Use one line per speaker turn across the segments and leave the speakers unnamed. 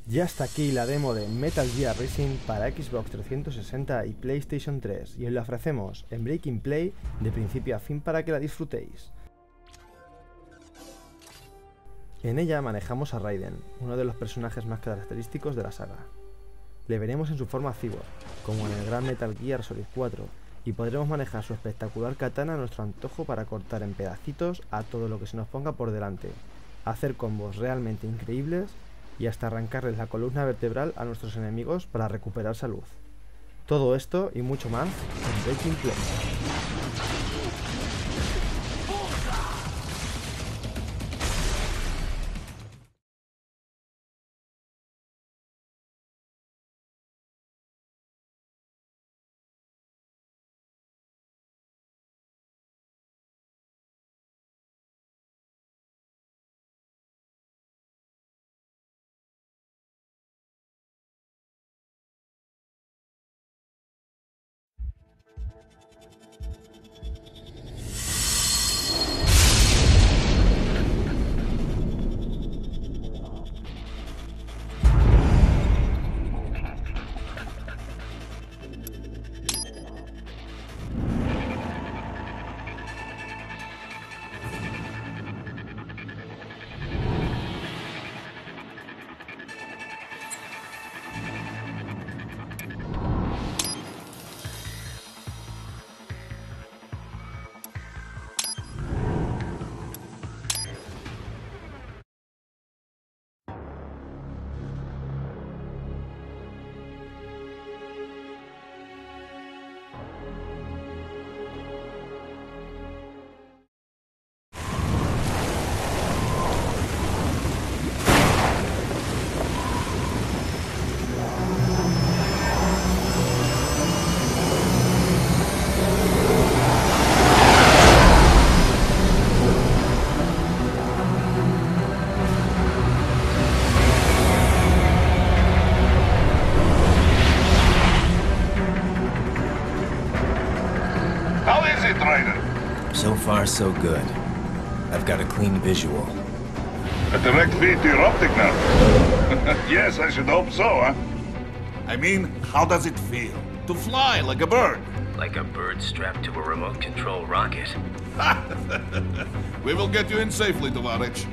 Ya está aquí la demo de Metal Gear Rising para Xbox 360 y PlayStation 3 y os la ofrecemos en Breaking Play de principio a fin para que la disfrutéis. En ella manejamos a Raiden, uno de los personajes más característicos de la saga. Le veremos en su forma cyborg, como en el gran Metal Gear Solid 4, y podremos manejar su espectacular katana a nuestro antojo para cortar en pedacitos a todo lo que se nos ponga por delante, hacer combos realmente increíbles y hasta arrancarles la columna vertebral a nuestros enemigos para recuperar salud. Todo esto y mucho más en Breaking Play.
So far, so good. I've got a clean visual.
A direct feed to your optic now. Yes, I should hope so, huh? I mean, how does it feel? To fly like a bird?
Like a bird strapped to a remote control rocket.
We will get you in safely, Tovarich.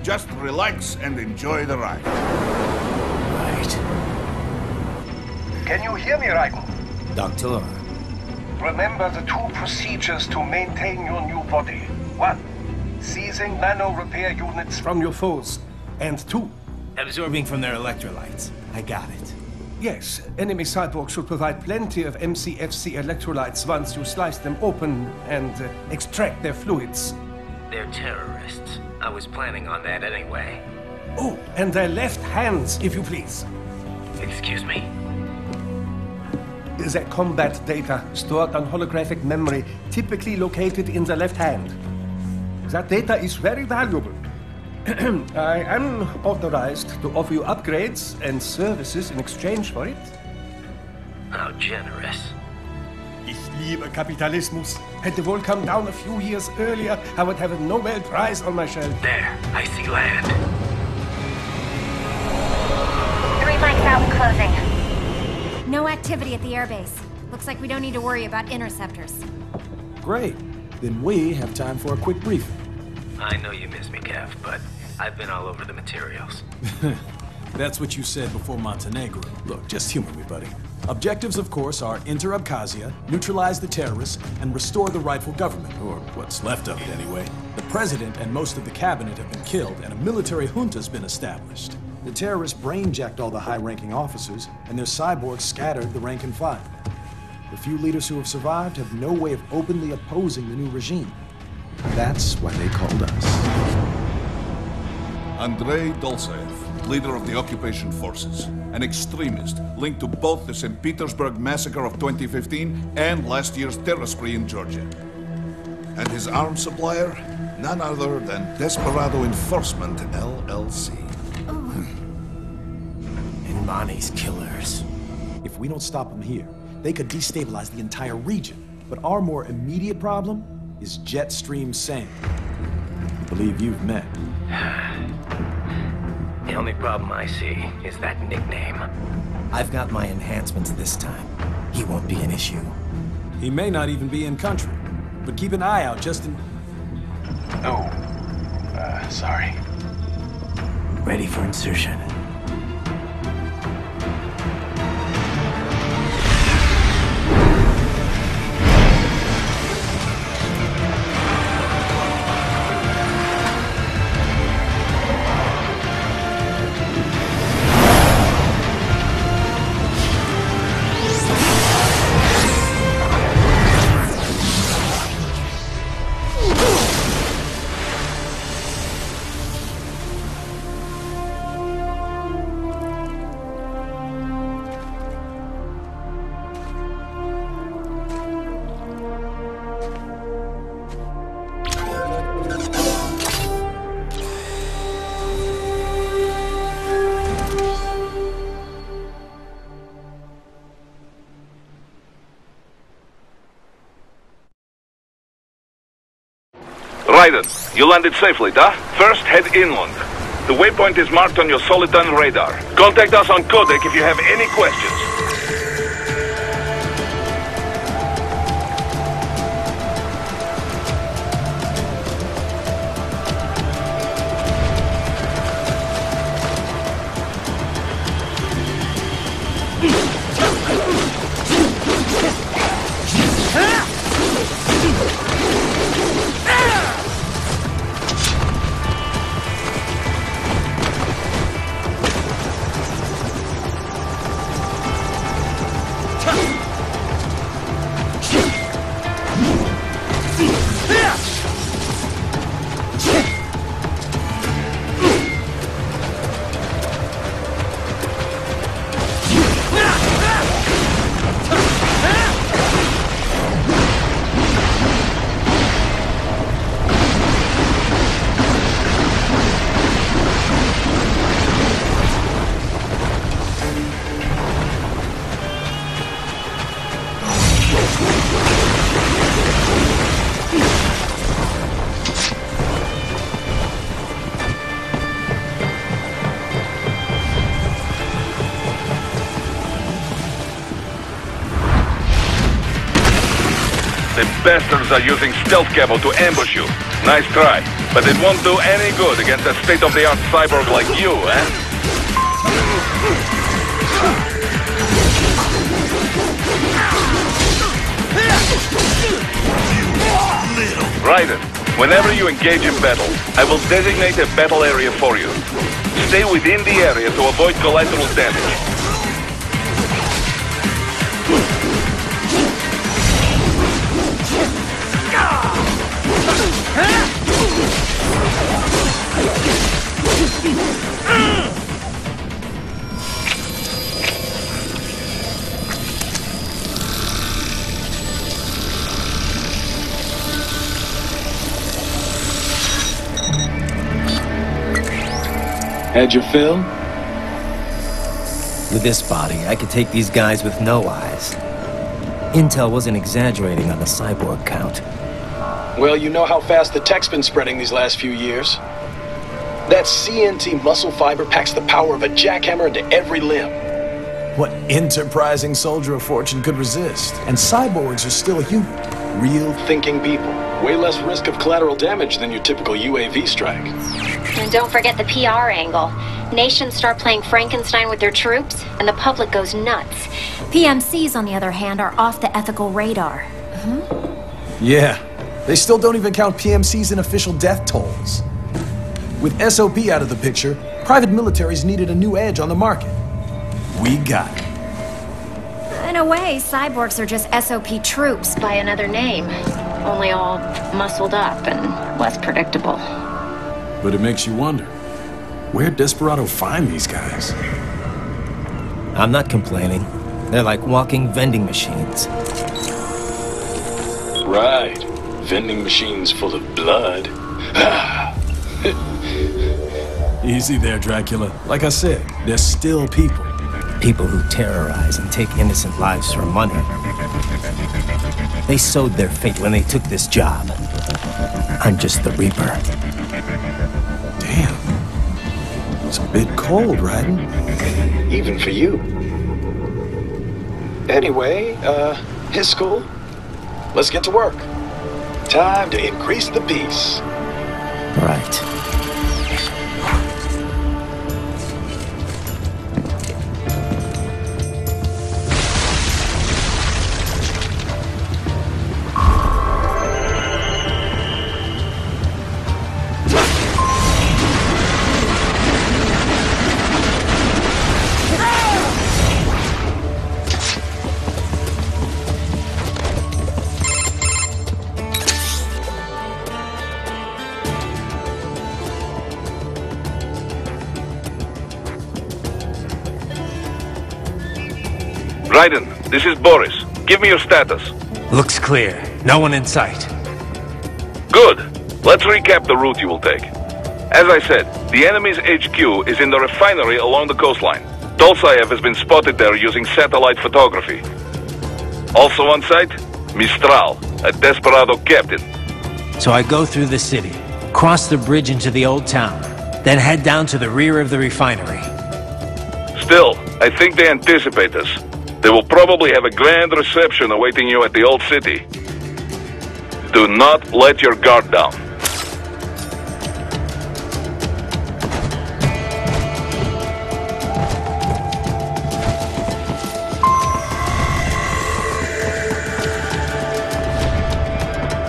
Just relax and enjoy the ride.
Right.
Can you hear me, Raiden?
Doctor.
Remember the two procedures to maintain your new body. 1. Seizing nano repair units from your foes. And 2.
Absorbing from their electrolytes. I got it.
Yes, enemy cyborg should provide plenty of MCFC electrolytes once you slice them open and extract their fluids.
They're terrorists. I was planning on that anyway.
Oh, and their left hands, if you please.
Excuse me?
The combat data stored on holographic memory, typically located in the left hand. That data is very valuable. I am authorized to offer you upgrades and services in exchange for it.
How generous.
Ich liebe Kapitalismus. Had the world come down a few years earlier, I would have a Nobel Prize on my shelf.
There, I see land.
3 mics out and closing. No activity at the airbase. Looks like we don't need to worry about interceptors.
Great. Then we have time for a quick briefing.
I know you miss me, Kev, but I've been all over the materials.
That's what you said before Montenegro. Look, just humor me, buddy. Objectives, of course, are enter Abkhazia, neutralize the terrorists, and restore the rightful government, or what's left of it anyway. The president and most of the cabinet have been killed, and a military junta's been established. The terrorists brain-jacked all the high-ranking officers, and their cyborgs scattered the rank and file. The few leaders who have survived have no way of openly opposing the new regime. That's why they called us.
Andrei Dolzaev, leader of the occupation forces, an extremist linked to both the St. Petersburg massacre of 2015 and last year's terror spree in Georgia. And his arms supplier, none other than Desperado Enforcement, LLC.
And Mani's killers.
If we don't stop them here, they could destabilize the entire region. But our more immediate problem is Jetstream Sam. I believe you've met.
The only problem I see is that nickname. I've got my enhancements this time. He won't be an issue.
He may not even be in country, but keep an eye out just in...
Oh, sorry.
Ready for insertion.
Raiden, you landed safely, da? First, head inland. The waypoint is marked on your Soliton radar. Contact us on Codec if you have any questions. The bastards are using stealth camo to ambush you. Nice try, but it won't do any good against a state-of-the-art cyborg like you, eh? Raiden, whenever you engage in battle, I will designate a battle area for you. Stay within the area to avoid collateral damage.
Had your fill?
With this body, I could take these guys with no eyes. Intel wasn't exaggerating on the cyborg count.
Well, you know how fast the tech's been spreading these last few years. That CNT muscle fiber packs the power of a jackhammer into every limb.
What enterprising soldier of fortune could resist? And cyborgs are still human. Real
Thinking people. Way less risk of collateral damage than your typical UAV strike.
And don't forget the PR angle. Nations start playing Frankenstein with their troops, and the public goes nuts. PMCs, on the other hand, are off the ethical radar.
Yeah, they still don't even count PMCs in official death tolls. With SOP out of the picture, private militaries needed a new edge on the market. We got it.
In a way, cyborgs are just SOP troops by another name. Only all muscled up and less predictable.
But it makes you wonder, where'd Desperado find these guys?
I'm not complaining. They're like walking vending machines.
Right. Vending machines full of blood.
Easy there, Dracula. Like I said, they're still people.
People who terrorize and take innocent lives for money. They sowed their fate when they took this job. I'm just the Reaper.
Damn. It's a bit cold, Raiden.
Even for you. Anyway, his school. Let's get to work. Time to increase the peace.
Right.
Raiden, this is Boris. Give me your status.
Looks clear. No one in sight.
Good. Let's recap the route you will take. As I said, the enemy's HQ is in the refinery along the coastline. Tolsayev has been spotted there using satellite photography. Also on site, Mistral, a desperado captain.
So I go through the city, cross the bridge into the old town, then head down to the rear of the refinery.
Still, I think they anticipate us. They will probably have a grand reception awaiting you at the old city. Do not let your guard down.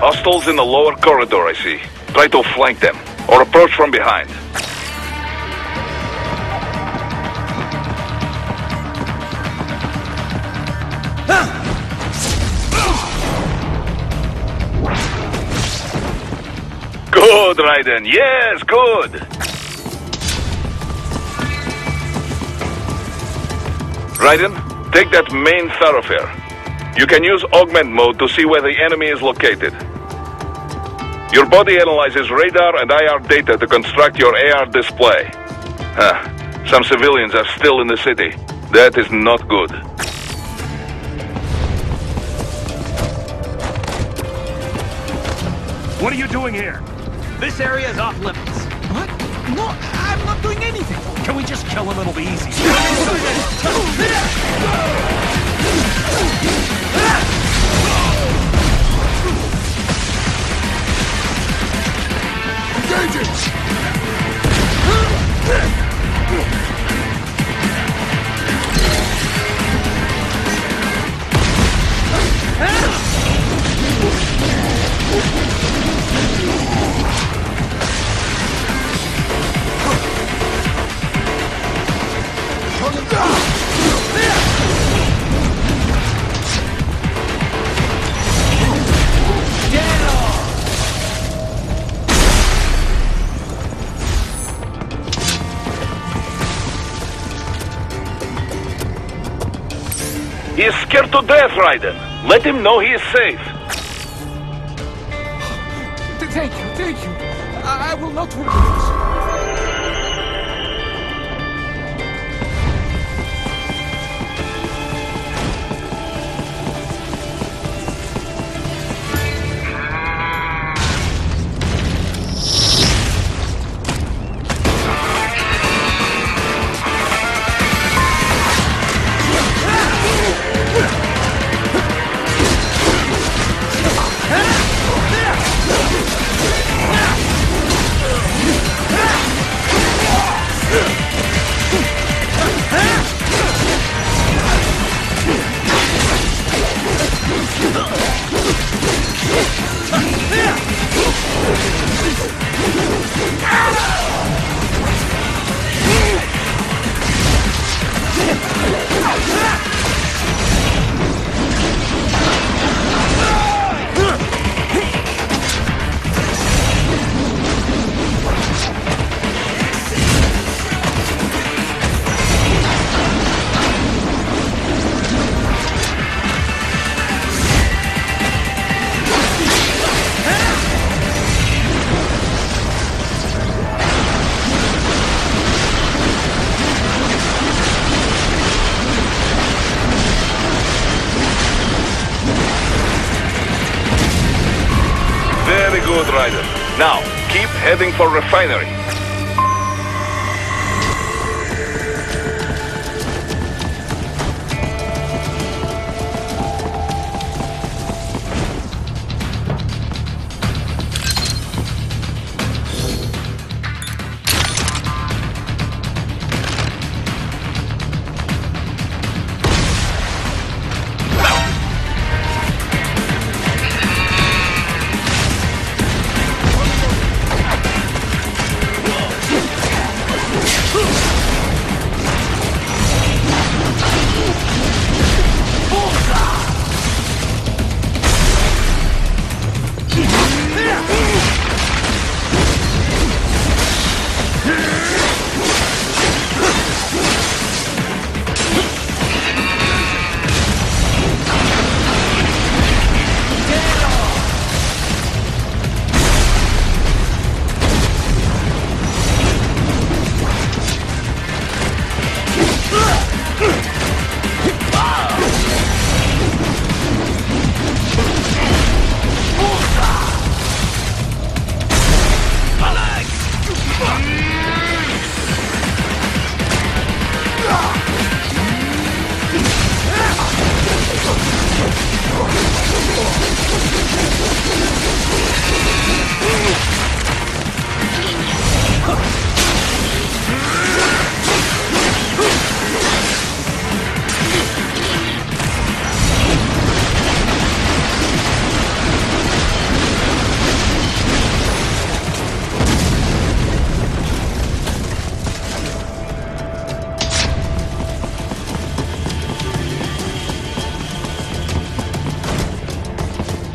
Hostiles in the lower corridor, I see. Try to flank them, or approach from behind. Good, Raiden. Yes, good. Raiden, take that main thoroughfare. You can use augment mode to see where the enemy is located. Your body analyzes radar and IR data to construct your AR display. Some civilians are still in the city. That is not good.
What are you doing here? This area is off limits.
What? No, I'm not doing anything.
Can we just kill him? It'll be easy.
He is scared to death, Raiden. Let him know he is safe.
Thank you. I will not forget this.
Good, Raiden. Now, keep heading for refinery.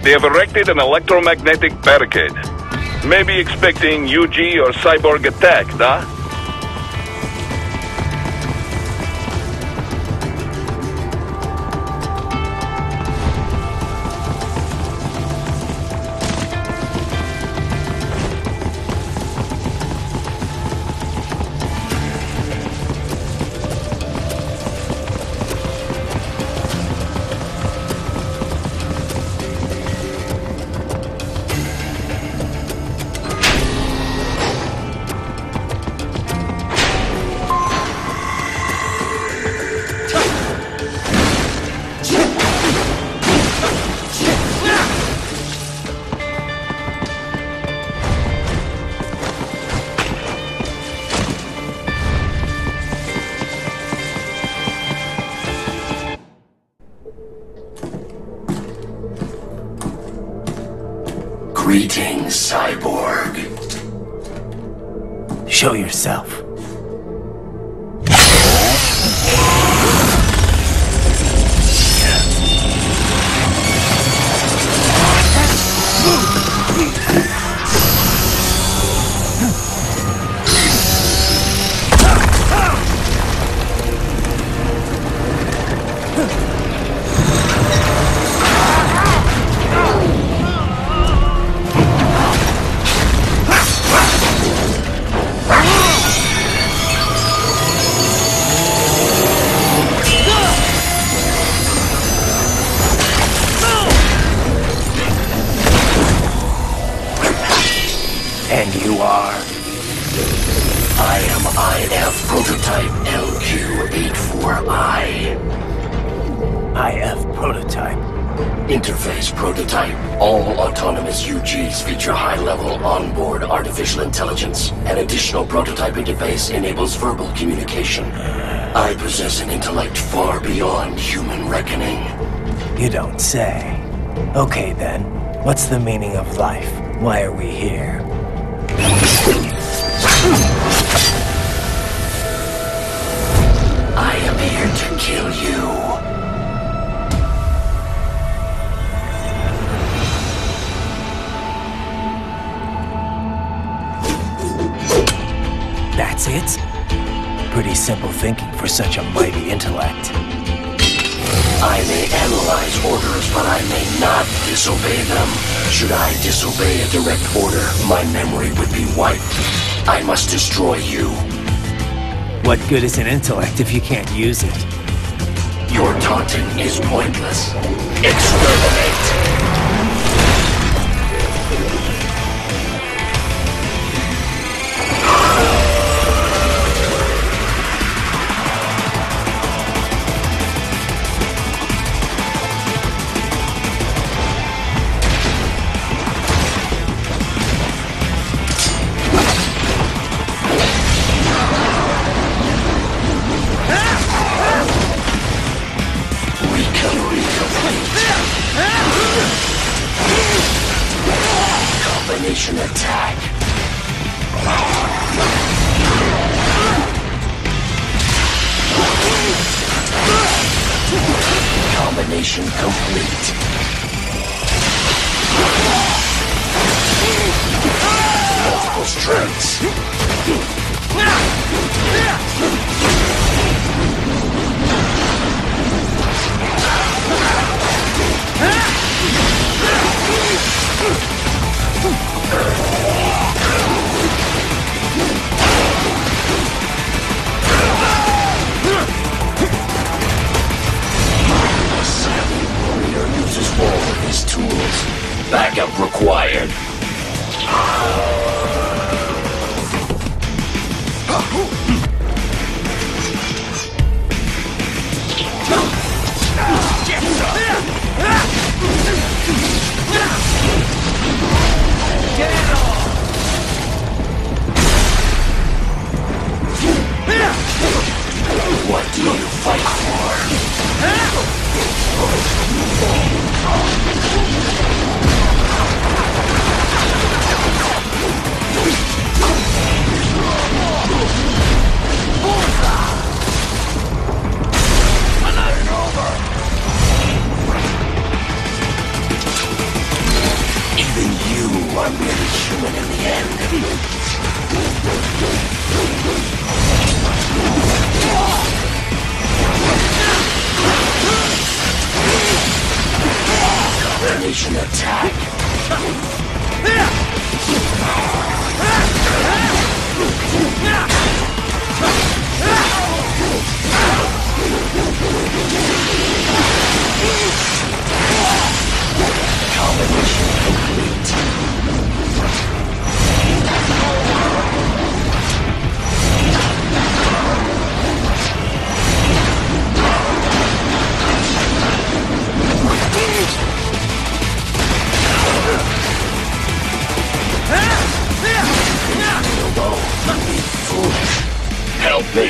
They have erected an electromagnetic barricade. Maybe expecting UG or cyborg attack, huh?
Greetings, cyborg.
Show yourself.
And you are? I am IF Prototype LQ84I.
IF Prototype.
Interface Prototype. All autonomous UGs feature high-level onboard artificial intelligence. An additional prototype interface enables verbal communication. I possess an intellect far beyond human reckoning.
You don't say. Okay then, what's the meaning of life? Why are we here?
I am here to kill you.
That's it? Pretty simple thinking for such a mighty intellect.
I may analyze orders, but I may not disobey them. Should I disobey a direct order, my memory would be wiped. I must destroy you.
What good is an intellect if you can't use it?
Your taunting is pointless. Exterminate! Combination attack. Combination complete. Multiple strikes. Uses all of his tools. Backup required. What do you fight for? I'm merely human in the end. Combination attack. Combination complete. Help me!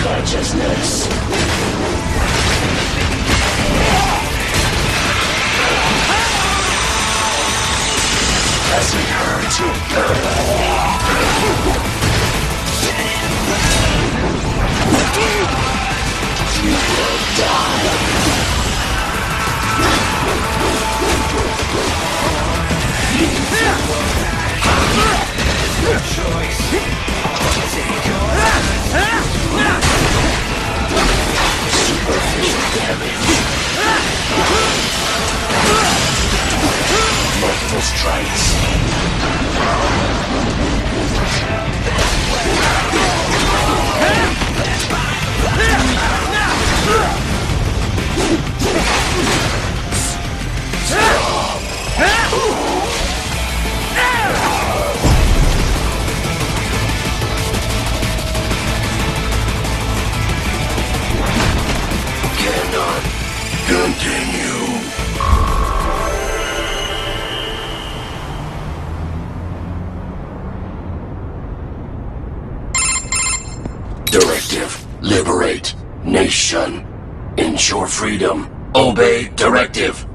Consciousness. Does it hurt? You will die. Your choice. Superficial damage. Multiple strikes. Cannot continue. Directive. Liberate. Nation. Ensure freedom. Obey directive.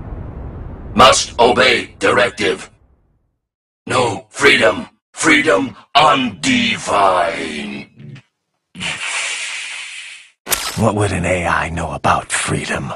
Must obey directive. No freedom. Freedom undefined.
What would an AI know about freedom?